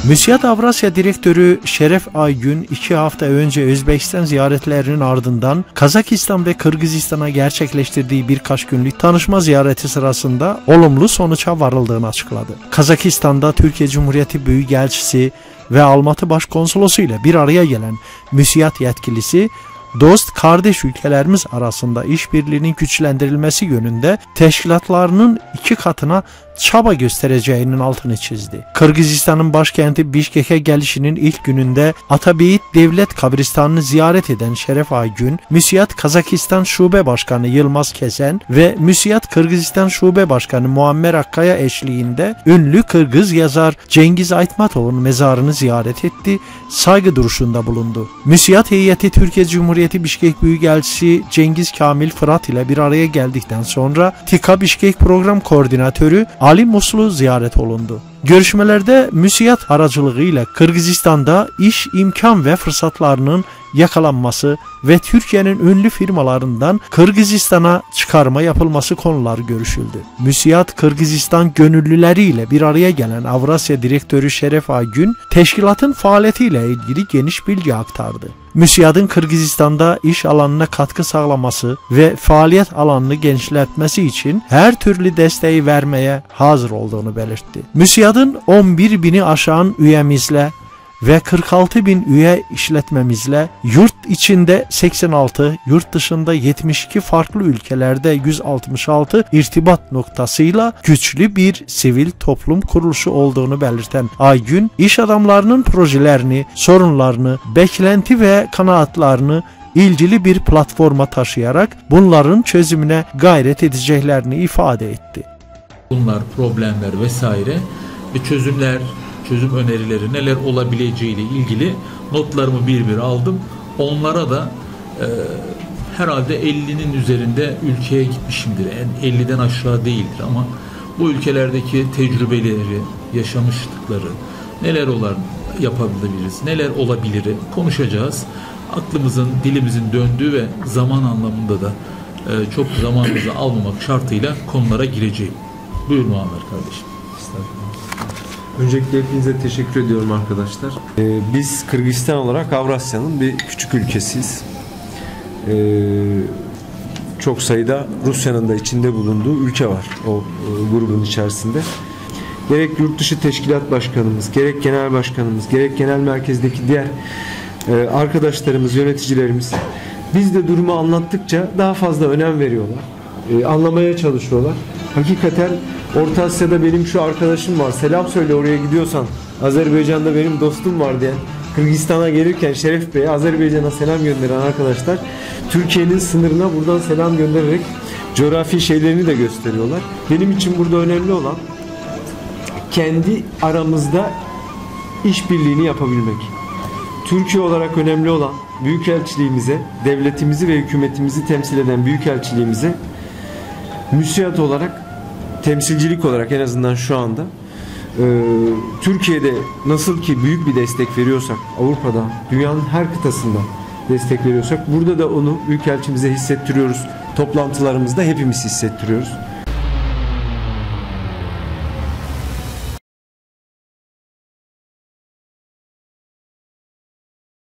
MÜSİAD Avrasya Direktörü Şeref Aygün 2 hafta önce Özbekistan ziyaretlerinin ardından Kazakistan ve Kırgızistan'a gerçekleştirdiği birkaç günlük tanışma ziyareti sırasında olumlu sonuca varıldığını açıkladı. Kazakistan'da Türkiye Cumhuriyeti Büyükelçisi ve Almatı Başkonsolosu ile bir araya gelen MÜSİAD yetkilisi, dost kardeş ülkelerimiz arasında işbirliğinin güçlendirilmesi yönünde teşkilatlarının 2 katına çaba göstereceğinin altını çizdi. Kırgızistan'ın başkenti Bişkek'e gelişinin ilk gününde Atabeyit Devlet Kabristanı'nı ziyaret eden Şeref Aygün, MÜSİAD Kazakistan Şube Başkanı Yılmaz Kesen ve MÜSİAD Kırgızistan Şube Başkanı Muammer Akkaya eşliğinde ünlü Kırgız yazar Cengiz Aytmatov'un mezarını ziyaret etti, saygı duruşunda bulundu. MÜSİAD heyeti Türkiye Cumhuriyeti Bişkek Büyükelçisi Cengiz Kamil Fırat ile bir araya geldikten sonra TİKA Bişkek Program Koordinatörü Ali Muslu ziyaret olundu. Görüşmelerde MÜSİAD aracılığıyla Kırgızistan'da iş imkan ve fırsatlarının yakalanması ve Türkiye'nin ünlü firmalarından Kırgızistan'a çıkarma yapılması konuları görüşüldü. MÜSİAD Kırgızistan gönüllüleriyle bir araya gelen Avrasya Direktörü Şeref Aygün, teşkilatın faaliyetiyle ilgili geniş bilgi aktardı. MÜSİAD'ın Kırgızistan'da iş alanına katkı sağlaması ve faaliyet alanını genişletmesi için her türlü desteği vermeye hazır olduğunu belirtti. MÜSİAD'ın 11.000'i aşan üyemizle ve 46.000 üye işletmemizle yurt içinde 86, yurt dışında 72 farklı ülkelerde 166 irtibat noktasıyla güçlü bir sivil toplum kuruluşu olduğunu belirten Aygün, iş adamlarının projelerini, sorunlarını, beklenti ve kanaatlarını ilgili bir platforma taşıyarak bunların çözümüne gayret edeceklerini ifade etti. Bunlar problemler vesaire ve çözüm önerileri neler olabileceğiyle ilgili notlarımı bir aldım. Onlara da herhalde 50'nin üzerinde ülkeye gitmişimdir. Yani 50'den aşağı değildir ama bu ülkelerdeki tecrübeleri, yaşamışlıkları, neler yapabiliriz, neler olabilir konuşacağız. Aklımızın, dilimizin döndüğü ve zaman anlamında da çok zamanımızı almamak şartıyla konulara gireceğim. Buyur Muammer kardeşim. Öncelikle hepinize teşekkür ediyorum arkadaşlar. Biz Kırgızistan olarak Avrasya'nın bir küçük ülkesiyiz. Çok sayıda Rusya'nın da içinde bulunduğu ülke var o grubun içerisinde. Gerek yurt dışı teşkilat başkanımız, gerek genel başkanımız, gerek genel merkezdeki diğer arkadaşlarımız, yöneticilerimiz biz de durumu anlattıkça daha fazla önem veriyorlar. Anlamaya çalışıyorlar. Hakikaten Orta Asya'da benim şu arkadaşım var, selam söyle oraya gidiyorsan, Azerbaycan'da benim dostum var diye Kırgızistan'a gelirken Şeref Bey'e Azerbaycan'a selam gönderen arkadaşlar Türkiye'nin sınırına buradan selam göndererek coğrafi şeylerini de gösteriyorlar. Benim için burada önemli olan kendi aramızda işbirliğini yapabilmek. Türkiye olarak önemli olan Büyükelçiliğimize, devletimizi ve hükümetimizi temsil eden Büyükelçiliğimize MÜSİAD olarak, temsilcilik olarak en azından şu anda Türkiye'de nasıl ki büyük bir destek veriyorsak, Avrupa'da, dünyanın her kıtasında destek veriyorsak, burada da onu Büyükelçimize hissettiriyoruz. Toplantılarımızda hepimiz hissettiriyoruz.